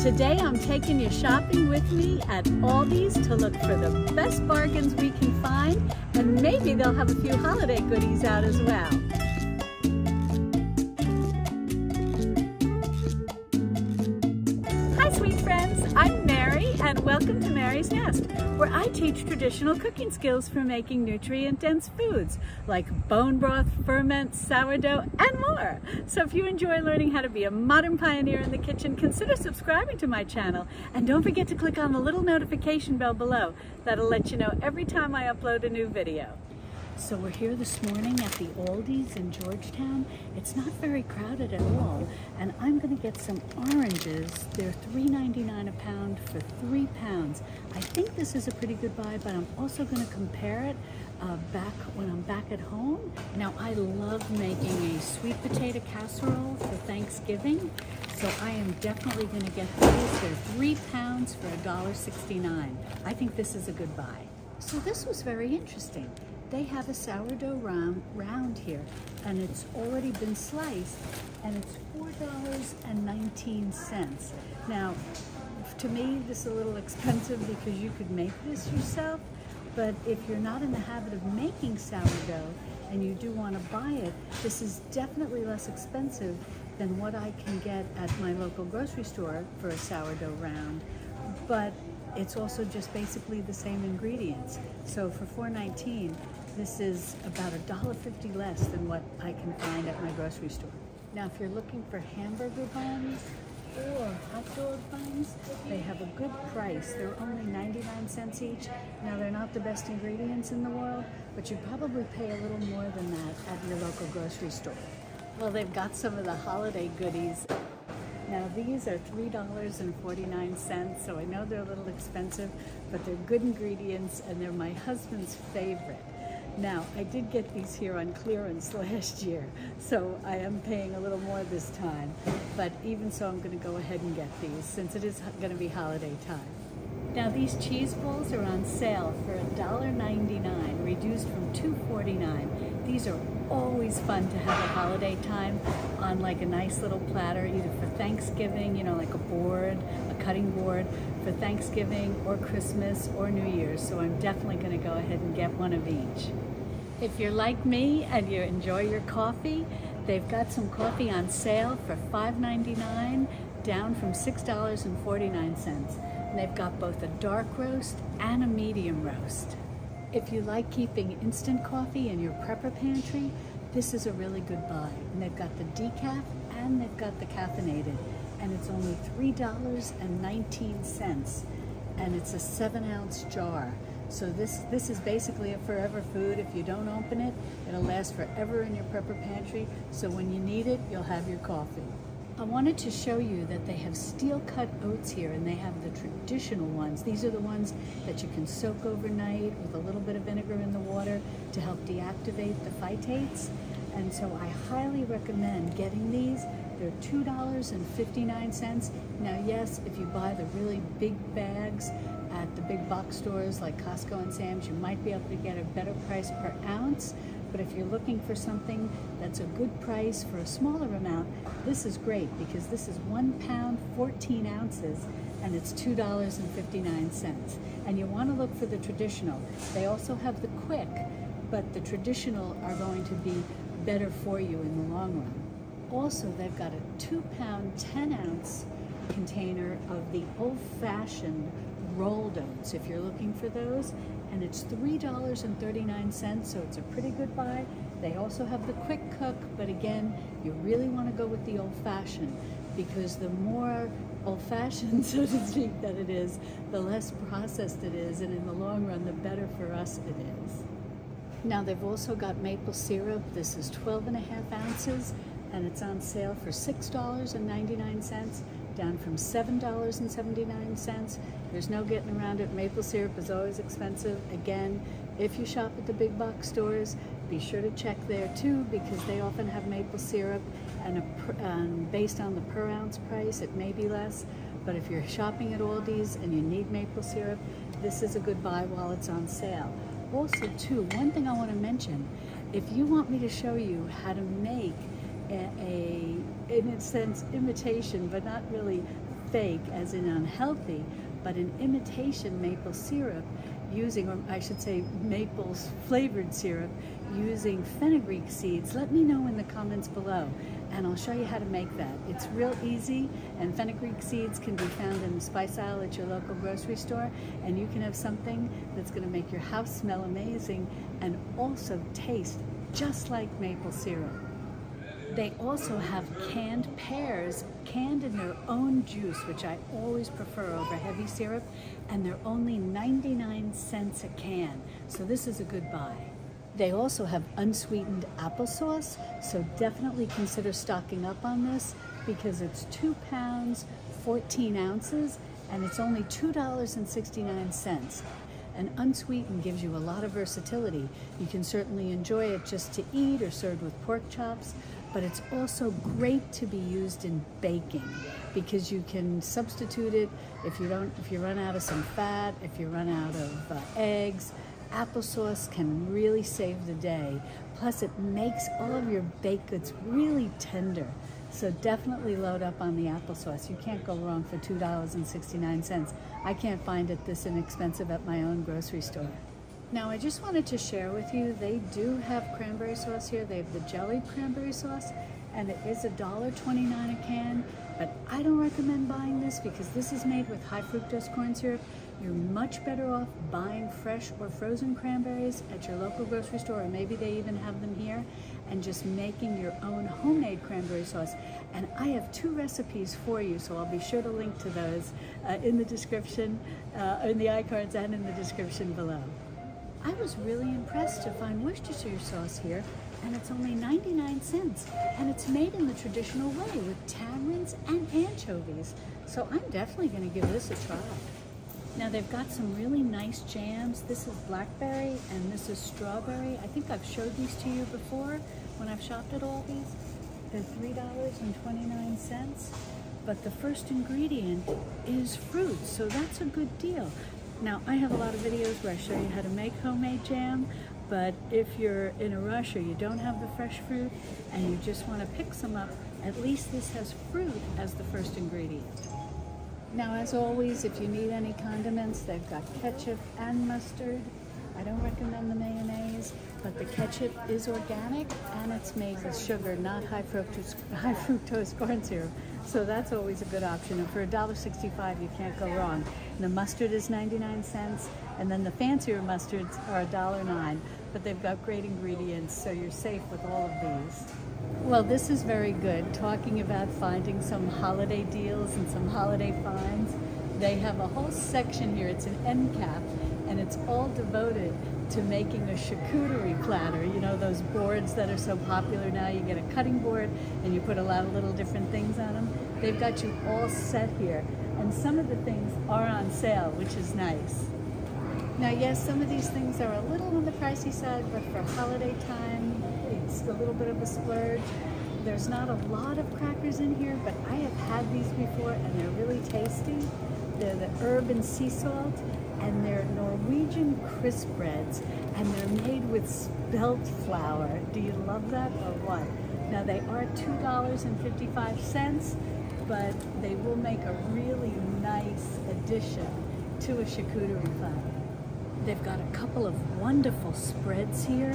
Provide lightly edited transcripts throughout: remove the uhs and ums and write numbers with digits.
Today I'm taking you shopping with me at Aldi's to look for the best bargains we can find, and maybe they'll have a few holiday goodies out as well. Hi sweet friends, I'm Mary and welcome to Mary's Nest, where I teach traditional cooking skills for making nutrient-dense foods like bone broth, ferment, sourdough, and more. So if you enjoy learning how to be a modern pioneer in the kitchen, consider subscribing to my channel, and don't forget to click on the little notification bell below. That'll let you know every time I upload a new video. So we're here this morning at the Aldi's in Georgetown. It's not very crowded at all, and I'm gonna get some oranges. They're $3.99 a pound for 3 pounds. I think this is a pretty good buy, but I'm also gonna compare it back when I'm back at home. Now, I love making a sweet potato casserole for Thanksgiving, so I am definitely gonna get these. They're 3 pounds for $1.69. I think this is a good buy. So this was very interesting. They have a sourdough round here, and it's already been sliced, and it's $4.19. Now, to me, this is a little expensive because you could make this yourself, but if you're not in the habit of making sourdough and you do want to buy it, this is definitely less expensive than what I can get at my local grocery store for a sourdough round, but it's also just basically the same ingredients. So for $4.19, this is about $1.50 less than what I can find at my grocery store. Now, if you're looking for hamburger buns or hot dog buns, they have a good price. They're only 99 cents each. Now, they're not the best ingredients in the world, but you'd probably pay a little more than that at your local grocery store. Well, they've got some of the holiday goodies. Now, these are $3.49, so I know they're a little expensive, but they're good ingredients and they're my husband's favorite. Now, I did get these here on clearance last year, so I am paying a little more this time, but even so, I'm going to go ahead and get these since it is going to be holiday time. Now, these cheese balls are on sale for $1.99, reduced from $2.49. These are always fun to have at holiday time on like a nice little platter, either for Thanksgiving, you know, like a board, a cutting board for Thanksgiving or Christmas or New Year's. So I'm definitely going to go ahead and get one of each. If you're like me and you enjoy your coffee, they've got some coffee on sale for $5.99, down from $6.49. And they've got both a dark roast and a medium roast. If you like keeping instant coffee in your prepper pantry, this is a really good buy. And they've got the decaf and they've got the caffeinated. And it's only $3.19. And it's a 7-ounce jar. So this is basically a forever food. If you don't open it, it'll last forever in your prepper pantry. So when you need it, you'll have your coffee. I wanted to show you that they have steel cut oats here, and they have the traditional ones. These are the ones that you can soak overnight with a little bit of vinegar in the water to help deactivate the phytates. And so I highly recommend getting these. They're $2.59. Now, yes, if you buy the really big bags at the big box stores like Costco and Sam's, you might be able to get a better price per ounce. But if you're looking for something that's a good price for a smaller amount, this is great because this is 1 pound, 14 ounces, and it's $2.59. And you want to look for the traditional. They also have the quick, but the traditional are going to be better for you in the long run. Also, they've got a 2 pound, 10 ounce container of the old-fashioned rolled oats if you're looking for those, and it's $3.39, so it's a pretty good buy. They also have the quick cook, but again, you really want to go with the old-fashioned because the more old-fashioned, so to speak, that it is, the less processed it is, and in the long run, the better for us it is. Now, they've also got maple syrup. This is 12.5 ounces, and it's on sale for $6.99, down from $7.79. There's no getting around it. Maple syrup is always expensive. Again, if you shop at the big box stores, be sure to check there too, because they often have maple syrup, and based on the per ounce price, it may be less. But if you're shopping at Aldi's and you need maple syrup, this is a good buy while it's on sale. Also too, one thing I want to mention, if you want me to show you how to make in a sense, imitation, but not really fake, as in unhealthy, but an imitation maple syrup using, or I should say maple flavored syrup using fenugreek seeds, let me know in the comments below and I'll show you how to make that. It's real easy, and fenugreek seeds can be found in the spice aisle at your local grocery store, and you can have something that's going to make your house smell amazing and also taste just like maple syrup. They also have canned pears, canned in their own juice, which I always prefer over heavy syrup, and they're only 99 cents a can, so this is a good buy. They also have unsweetened applesauce, so definitely consider stocking up on this because it's 2 pounds, 14 ounces, and it's only $2.69. And unsweetened gives you a lot of versatility. You can certainly enjoy it just to eat or served with pork chops, but it's also great to be used in baking because you can substitute it if you run out of some fat, if you run out of eggs. Applesauce can really save the day. Plus it makes all of your baked goods really tender. So definitely load up on the applesauce. You can't go wrong for $2.69. I can't find it this inexpensive at my own grocery store. Now I just wanted to share with you, they do have cranberry sauce here. They have the jellied cranberry sauce, and it is $1.29 a can, but I don't recommend buying this because this is made with high fructose corn syrup. You're much better off buying fresh or frozen cranberries at your local grocery store, or maybe they even have them here, and just making your own homemade cranberry sauce. And I have 2 recipes for you, so I'll be sure to link to those in the description, in the iCards and in the description below. I was really impressed to find Worcestershire sauce here, and it's only 99 cents, and it's made in the traditional way with tamarinds and anchovies. So I'm definitely going to give this a try. Now they've got some really nice jams. This is blackberry and this is strawberry. I think I've showed these to you before when I've shopped at Aldi's. They're $3.29, but the first ingredient is fruit, so that's a good deal. Now I have a lot of videos where I show you how to make homemade jam, but if you're in a rush or you don't have the fresh fruit and you just want to pick some up, at least this has fruit as the first ingredient. Now, as always, if you need any condiments, they've got ketchup and mustard. I don't recommend the mayonnaise, but the ketchup is organic and it's made with sugar, not high fructose corn syrup. So that's always a good option. And for $1.65, you can't go wrong. And the mustard is 99 cents, and then the fancier mustards are $1.09. But they've got great ingredients, so you're safe with all of these. Well, this is very good. Talking about finding some holiday deals and some holiday finds. They have a whole section here. It's an end cap, and it's all devoted to making a charcuterie platter. You know, those boards that are so popular now. You get a cutting board, and you put a lot of little different things on them. They've got you all set here, and some of the things are on sale, which is nice. Now, yes, some of these things are a little on the pricey side, but for holiday time, it's a little bit of a splurge. There's not a lot of crackers in here, but I have had these before and they're really tasty. They're the herb and sea salt, and they're Norwegian crisp breads, and they're made with spelt flour. Do you love that or what? Now they are $2.55, but they will make a really nice addition to a charcuterie platter. They've got a couple of wonderful spreads here.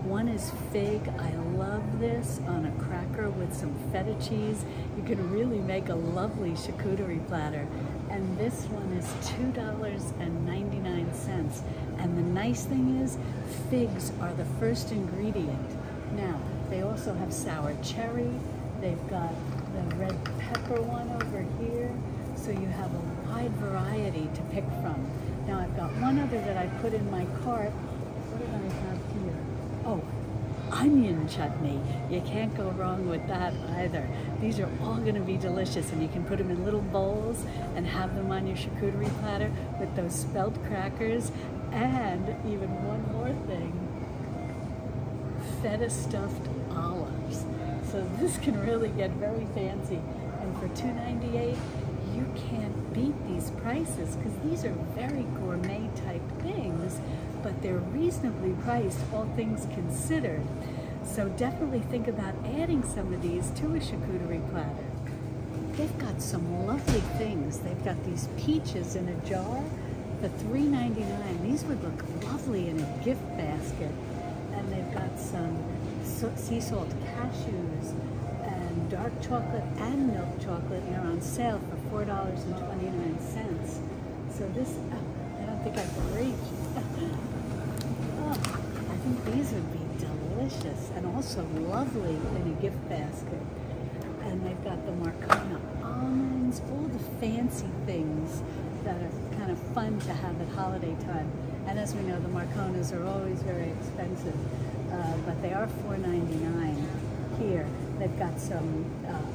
One is fig. I love this on a cracker with some feta cheese. You can really make a lovely charcuterie platter. And this one is $2.99. And the nice thing is, figs are the first ingredient. Now, they also have sour cherry. They've got the red pepper one over here. So you have a wide variety to pick from. Now I've got one other that I put in my cart. What did I have here? Oh, onion chutney. You can't go wrong with that either. These are all going to be delicious, and you can put them in little bowls and have them on your charcuterie platter with those spelt crackers. And even one more thing, feta stuffed olives. So this can really get very fancy. And for $2.98, you can't beat these prices because these are very gourmet type things, but they're reasonably priced, all things considered. So definitely think about adding some of these to a charcuterie platter. they've got some lovely things. They've got these peaches in a jar for $3.99. These would look lovely in a gift basket. And they've got some sea salt cashews and dark chocolate and milk chocolate, and they're on sale for $4.29. So this, I don't think I can reach. Oh, I think these would be delicious and also lovely in a gift basket. And they've got the Marcona almonds, all the fancy things that are kind of fun to have at holiday time. And as we know, the Marconas are always very expensive, but they are $4.99 here. They've got some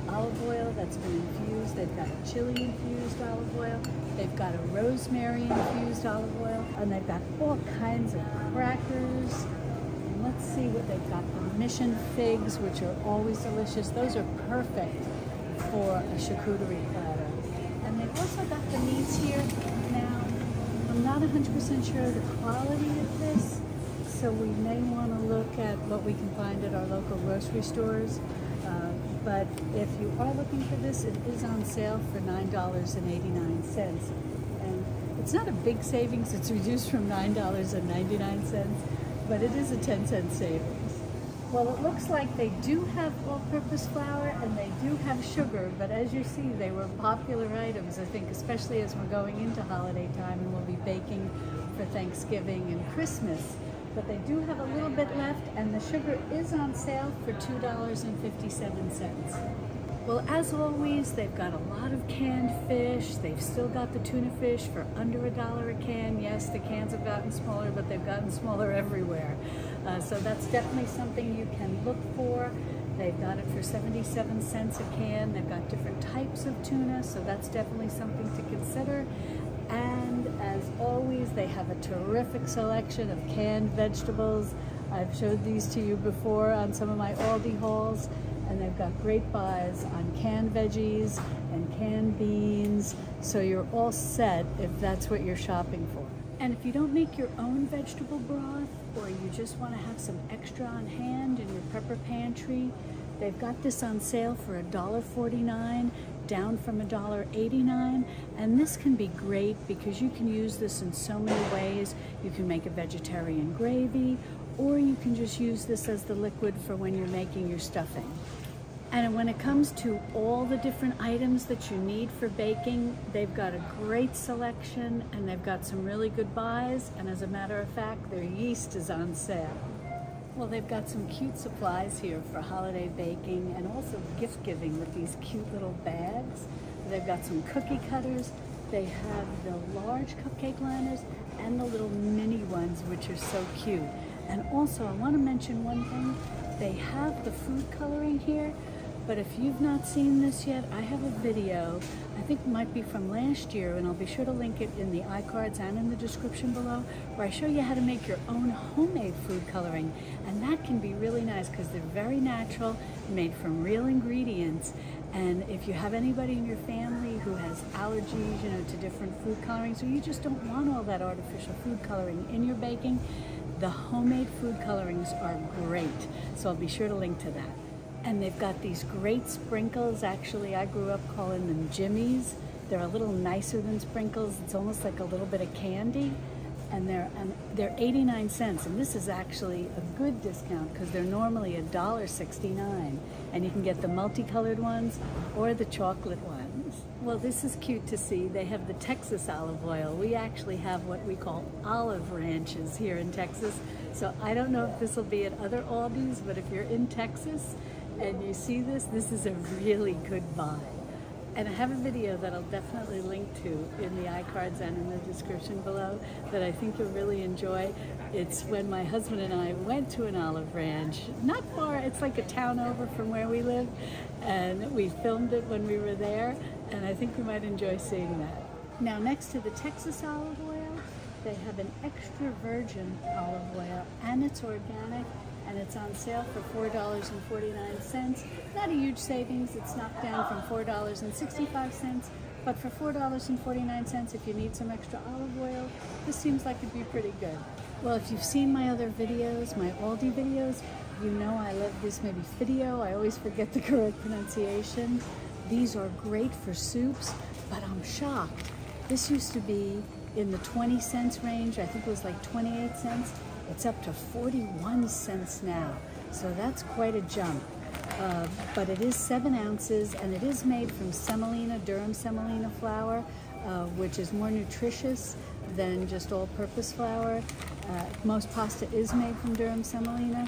olive oil that's been infused. They've got a chili infused olive oil. They've got a rosemary infused olive oil. And they've got all kinds of crackers. And let's see what they've got. The Mission figs, which are always delicious. Those are perfect for a charcuterie platter. And they've also got the meats here. Now, I'm not 100% sure of the quality of this, so we may want to look at what we can find at our local grocery stores. But if you are looking for this, it is on sale for $9.89. And it's not a big savings. It's reduced from $9.99, but it is a 10-cent savings. Well, it looks like they do have all-purpose flour and they do have sugar, but as you see, they were popular items, I think, especially as we're going into holiday time and we'll be baking for Thanksgiving and Christmas. But they do have a little bit left, and the sugar is on sale for $2.57. Well, as always, they've got a lot of canned fish. They've still got the tuna fish for under $1 a can. Yes, the cans have gotten smaller, but they've gotten smaller everywhere. So that's definitely something you can look for. They've got it for 77 cents a can. They've got different types of tuna, so that's definitely something to consider. And as always, they have a terrific selection of canned vegetables. I've showed these to you before on some of my Aldi hauls, and they've got great buys on canned veggies and canned beans, so you're all set if that's what you're shopping for. And if you don't make your own vegetable broth, or you just want to have some extra on hand in your prepper pantry, they've got this on sale for $1.49, down from $1.89, and this can be great because you can use this in so many ways. You can make a vegetarian gravy, or you can just use this as the liquid for when you're making your stuffing. And when it comes to all the different items that you need for baking, they've got a great selection and they've got some really good buys, and as a matter of fact, their yeast is on sale. Well, they've got some cute supplies here for holiday baking and also gift giving with these cute little bags. They've got some cookie cutters. They have the large cupcake liners and the little mini ones, which are so cute. And also, I want to mention one thing. They have the food coloring here, but if you've not seen this yet, I have a video, I think it might be from last year, and I'll be sure to link it in the iCards and in the description below, where I show you how to make your own homemade food coloring. And that can be really nice because they're very natural, made from real ingredients. And if you have anybody in your family who has allergies, you know, to different food colorings, or you just don't want all that artificial food coloring in your baking, the homemade food colorings are great. So I'll be sure to link to that. And they've got these great sprinkles. Actually, I grew up calling them jimmies. They're a little nicer than sprinkles. It's almost like a little bit of candy. And they're 89 cents. And this is actually a good discount because they're normally $1.69. And you can get the multicolored ones or the chocolate ones. Well, this is cute to see. They have the Texas olive oil. We actually have what we call olive ranches here in Texas. So I don't know if this will be at other Aldis, but if you're in Texas and you see this, this is a really good buy. And I have a video that I'll definitely link to in the iCards and in the description below that I think you'll really enjoy. It's when my husband and I went to an olive ranch, not far, it's like a town over from where we live, and we filmed it when we were there, and I think you might enjoy seeing that. Now, next to the Texas olive oil, they have an extra virgin olive oil, and it's organic, and it's on sale for $4.49. Not a huge savings. It's knocked down from $4.65, but for $4.49, if you need some extra olive oil, this seems like it'd be pretty good. Well, if you've seen my other videos, my Aldi videos, you know I love this maybe Fidio. I always forget the correct pronunciation. These are great for soups, but I'm shocked. This used to be in the 20 cents range. I think it was like 28 cents. It's up to 41 cents now. So that's quite a jump. But it is 7 ounces, and it is made from semolina, Durum semolina flour, which is more nutritious than just all-purpose flour. Most pasta is made from Durum semolina,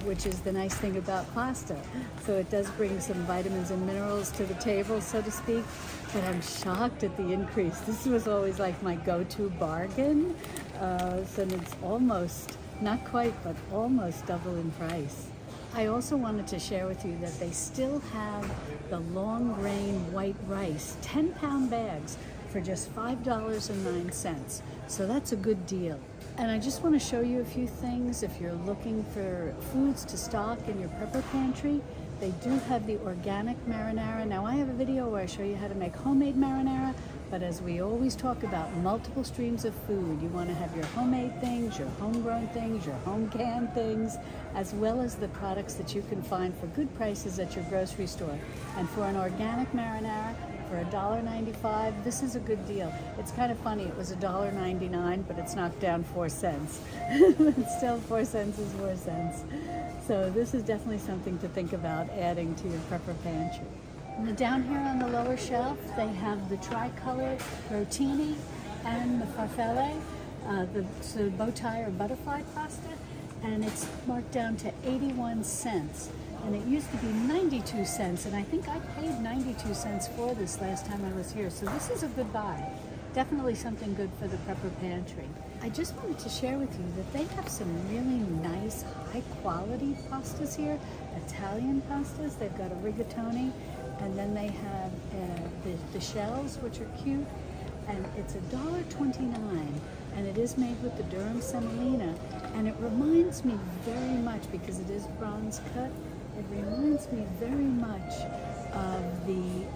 which is the nice thing about pasta. So it does bring some vitamins and minerals to the table, so to speak. But I'm shocked at the increase. This was always like my go-to bargain. So it's almost, not quite, but almost double in price. I also wanted to share with you that they still have the long grain white rice, 10-pound bags for just $5.09. So that's a good deal. And I just want to show you a few things. If you're looking for foods to stock in your prepper pantry, they do have the organic marinara. Now I have a video where I show you how to make homemade marinara, but as we always talk about multiple streams of food, you want to have your homemade things, your homegrown things, your home canned things, as well as the products that you can find for good prices at your grocery store. And for an organic marinara, for $1.95, this is a good deal. It's kind of funny, it was $1.99, but it's knocked down 4 cents. It's still 4 cents is 4 cents. So this is definitely something to think about adding to your prepper pantry. And down here on the lower shelf, they have the tricolor rotini and the farfalle, the bow tie or butterfly pasta, and it's marked down to 81 cents. And it used to be 92 cents, and I think I paid 92 cents for this last time I was here. So this is a good buy. Definitely something good for the prepper pantry. I just wanted to share with you that they have some really nice, high-quality pastas here, Italian pastas. They've got a rigatoni, and then they have the shells, which are cute, and it's $1.29, and it is made with the Durum semolina, and it reminds me very much, because it is bronze cut, it reminds me very much of the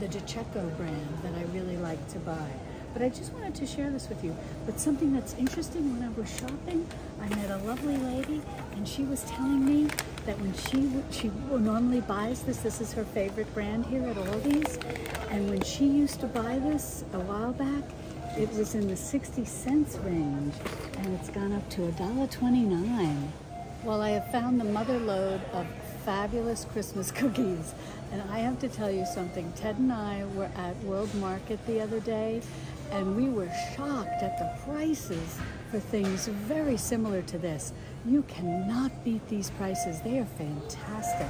DiCecco brand that I really like to buy. But I just wanted to share this with you. But something that's interesting, when I was shopping, I met a lovely lady, and she was telling me that when she normally buys this is her favorite brand here at Aldi's, and when she used to buy this a while back, it was in the 60 cents range, and it's gone up to $1.29. Well, I have found the mother lode of fabulous Christmas cookies, and I have to tell you something. Ted and I were at World Market the other day, and we were shocked at the prices for things very similar to this. You cannot beat these prices. They are fantastic.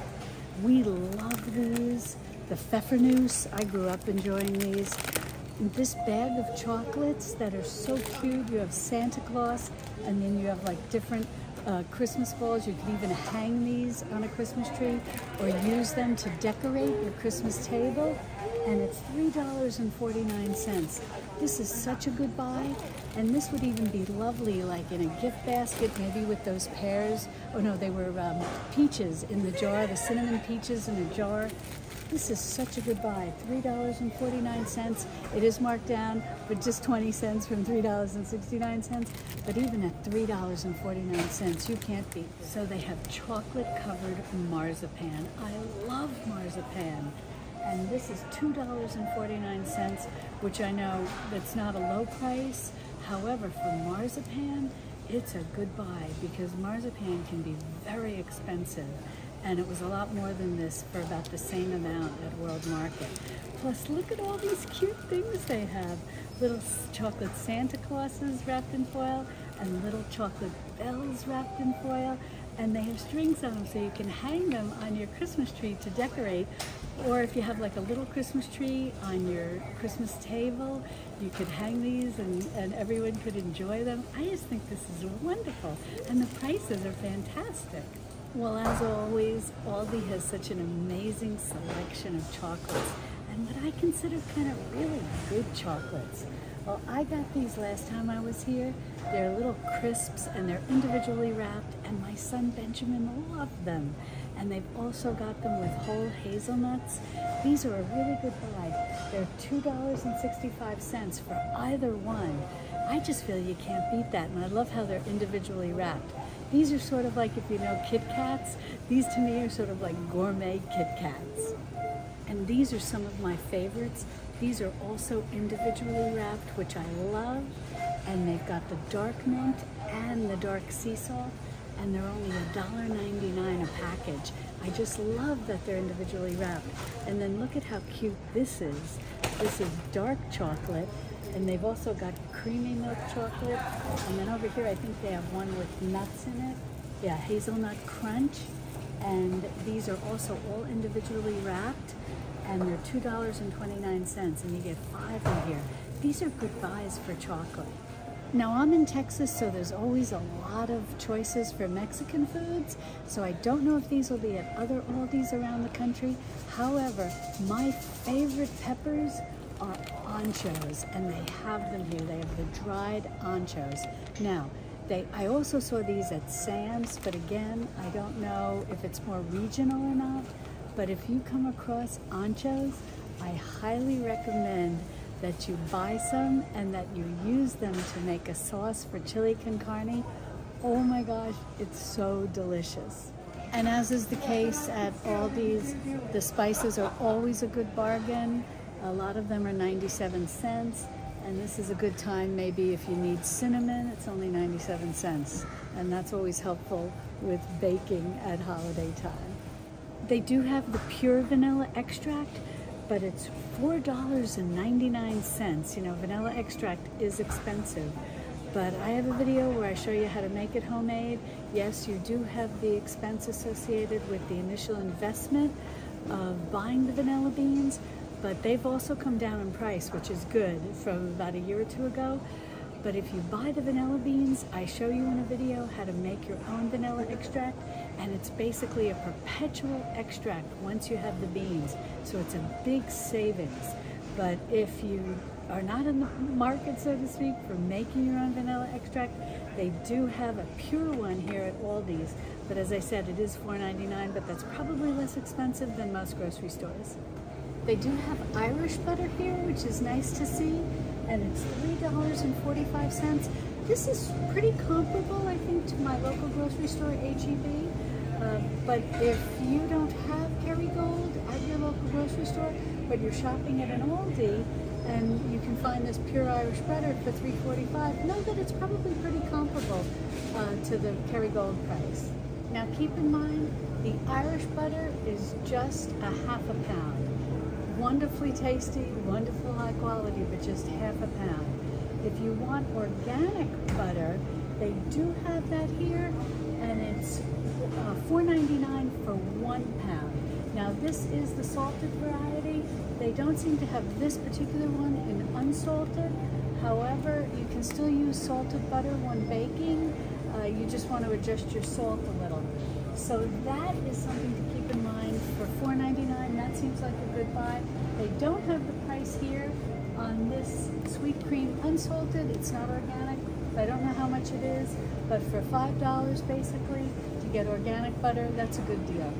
We love these. The Pfeffernusse, I grew up enjoying these. This bag of chocolates that are so cute. You have Santa Claus, and then you have like different Christmas balls. You can even hang these on a Christmas tree or use them to decorate your Christmas table, and it's $3.49. This is such a good buy, and this would even be lovely like in a gift basket, maybe with those pears. Oh no, they were peaches in the jar, the cinnamon peaches in a jar. This is such a good buy, $3.49. It is marked down for just 20 cents from $3.69, but even at $3.49, you can't beat this. So they have chocolate-covered marzipan. I love marzipan. And this is $2.49, which I know that's not a low price. However, for marzipan, it's a good buy because marzipan can be very expensive. And it was a lot more than this for about the same amount at World Market. Plus, look at all these cute things they have. Little chocolate Santa Clauses wrapped in foil and little chocolate bells wrapped in foil. And they have strings on them so you can hang them on your Christmas tree to decorate. Or if you have like a little Christmas tree on your Christmas table, you could hang these and everyone could enjoy them. I just think this is wonderful. And the prices are fantastic. Well, as always, Aldi has such an amazing selection of chocolates and what I consider kind of really good chocolates. Well, I got these last time I was here. They're little crisps and they're individually wrapped, and my son Benjamin loved them. And they've also got them with whole hazelnuts. These are a really good buy. They're $2.65 for either one. I just feel you can't beat that, and I love how they're individually wrapped. These are sort of like, if you know Kit Kats, these to me are sort of like gourmet Kit Kats. And these are some of my favorites. These are also individually wrapped, which I love. And they've got the dark mint and the dark sea salt, and they're only $1.99 a package. I just love that they're individually wrapped. And then look at how cute this is. This is dark chocolate, and they've also got creamy milk chocolate. And then over here, I think they have one with nuts in it. Yeah, hazelnut crunch. And these are also all individually wrapped, and they're $2.29, and you get 5 in here. These are good buys for chocolate. Now I'm in Texas, so there's always a lot of choices for Mexican foods, so I don't know if these will be at other Aldis around the country. However, my favorite peppers are anchos, and they have them here. They have the dried anchos. Now, I also saw these at Sam's, but again, I don't know if it's more regional or not, but if you come across anchos, I highly recommend that you buy some and that you use them to make a sauce for chili con carne. Oh my gosh, it's so delicious. And as is the case at Aldi's, the spices are always a good bargain. A lot of them are 97 cents. And this is a good time maybe if you need cinnamon, it's only 97 cents. And that's always helpful with baking at holiday time. They do have the pure vanilla extract, but it's $4.99. You know, vanilla extract is expensive. But I have a video where I show you how to make it homemade. Yes, you do have the expense associated with the initial investment of buying the vanilla beans, but they've also come down in price, which is good, from about a year or two ago. But if you buy the vanilla beans, I show you in a video how to make your own vanilla extract, and it's basically a perpetual extract once you have the beans. So it's a big savings. But if you are not in the market, so to speak, for making your own vanilla extract, they do have a pure one here at Aldi's. But as I said, it is $4.99, but that's probably less expensive than most grocery stores. They do have Irish butter here, which is nice to see, and it's $3.45. This is pretty comparable, I think, to my local grocery store, H-E-B. But if you don't have Kerrygold at your local grocery store, but you're shopping at an Aldi, and you can find this pure Irish butter for $3.45, know that it's probably pretty comparable to the Kerrygold price. Now keep in mind, the Irish butter is just a ½ pound. Wonderfully tasty, wonderful high quality, but just ½ pound. If you want organic butter, they do have that here, and it's $4.99 for 1 pound. Now this is the salted variety. They don't seem to have this particular one in unsalted. However, you can still use salted butter when baking. You just want to adjust your salt a little. So that is something to keep in mind. For $4.99, that seems like a good buy. They don't have the price here on this sweet cream unsalted. It's not organic. I don't know how much it is, but for $5 basically to get organic butter, that's a good deal.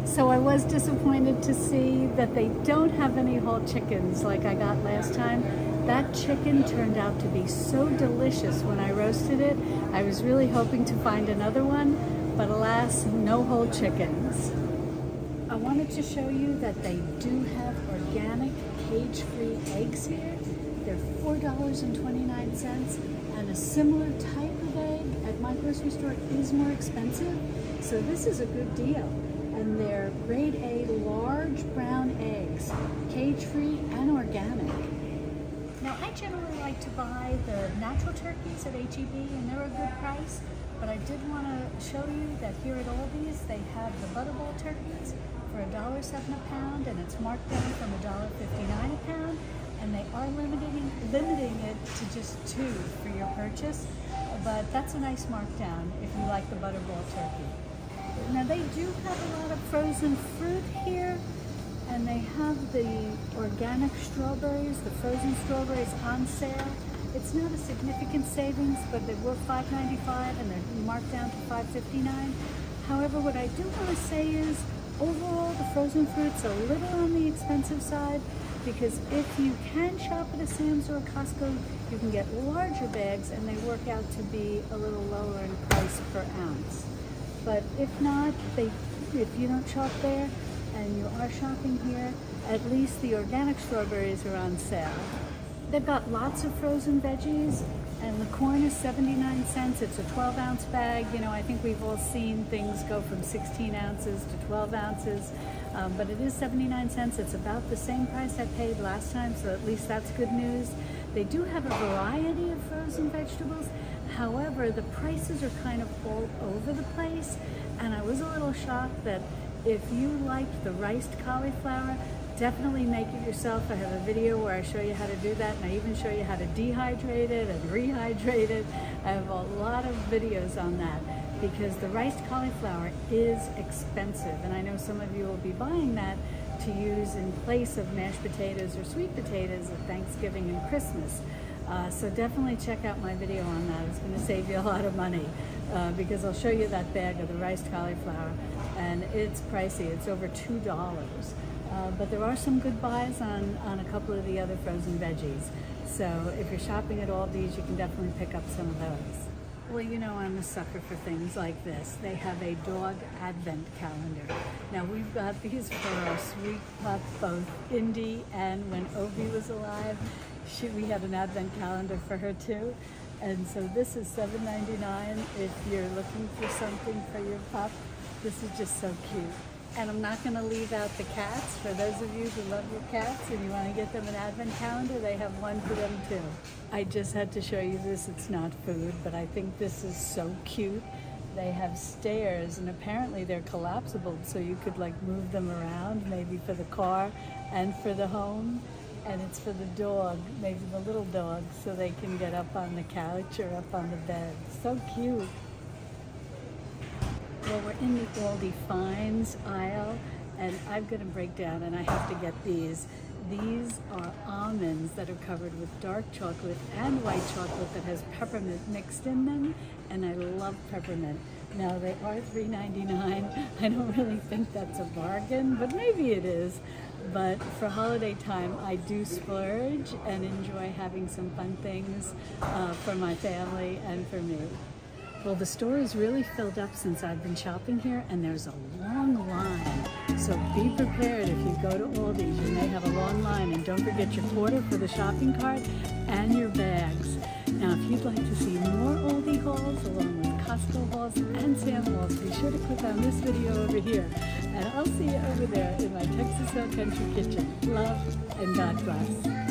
So I was disappointed to see that they don't have any whole chickens like I got last time. That chicken turned out to be so delicious when I roasted it. I was really hoping to find another one, but alas, no whole chickens. I wanted to show you that they do have organic cage-free eggs here. They're $4.29, and a similar type of egg at my grocery store is more expensive, so this is a good deal. And they're grade A large brown eggs, cage-free and organic. Now I generally like to buy the natural turkeys at H-E-B, and they're a good price, but I did want to show you that here at Aldi's they have the Butterball turkeys for $1.07 a pound, and it's marked down from $1.59 a pound, and they are limiting it to just 2 for your purchase, but that's a nice markdown if you like the Butterball turkey. Now they do have a lot of frozen fruit here, and they have the organic strawberries, the frozen strawberries on sale. It's not a significant savings, but they were $5.95 and they're marked down to $5.59. However, what I do want to say is, overall, the frozen fruit's a little on the expensive side, because if you can shop at a Sam's or a Costco, you can get larger bags and they work out to be a little lower in price per ounce. But if not, if you don't shop there, and you are shopping here, at least the organic strawberries are on sale. They've got lots of frozen veggies, and the corn is 79 cents. It's a 12-ounce bag. You know, I think we've all seen things go from 16 ounces to 12 ounces, but it is 79 cents. It's about the same price I paid last time, so at least that's good news. They do have a variety of frozen vegetables. However, the prices are kind of all over the place, and I was a little shocked that if you like the riced cauliflower, definitely make it yourself. I have a video where I show you how to do that, and I even show you how to dehydrate it and rehydrate it. I have a lot of videos on that because the riced cauliflower is expensive, and I know some of you will be buying that to use in place of mashed potatoes or sweet potatoes at Thanksgiving and Christmas. So definitely check out my video on that. It's going to save you a lot of money because I'll show you that bag of the riced cauliflower, and it's pricey. It's over $2. But there are some good buys on a couple of the other frozen veggies. So if you're shopping at Aldi's, you can definitely pick up some of those. Well, you know, I'm a sucker for things like this. They have a dog advent calendar. Now, we've got these for our sweet pup, both Indy and when Obi was alive. We had an advent calendar for her too. And so this is $7.99 if you're looking for something for your pup. This is just so cute. And I'm not going to leave out the cats. For those of you who love your cats and you want to get them an advent calendar, they have one for them too. I just had to show you this. It's not food, but I think this is so cute. They have stairs, and apparently they're collapsible, so you could like move them around, maybe for the car and for the home. And it's for the dog, maybe the little dog, so they can get up on the couch or up on the bed. So cute. Well, we're in the Aldi Finds aisle, and I'm going to break down, and I have to get these. These are almonds that are covered with dark chocolate and white chocolate that has peppermint mixed in them, and I love peppermint. Now, they are $3.99. I don't really think that's a bargain, but maybe it is. But for holiday time, I do splurge and enjoy having some fun things for my family and for me. Well, the store is really filled up since I've been shopping here, and there's a long line. So be prepared if you go to Aldi's. You may have a long line, and don't forget your quarter for the shopping cart and your bags. Now, if you'd like to see more Aldi hauls along with Costco hauls and Sam hauls, be sure to click on this video over here. And I'll see you over there in my Texas Hill Country Kitchen. Love and God bless.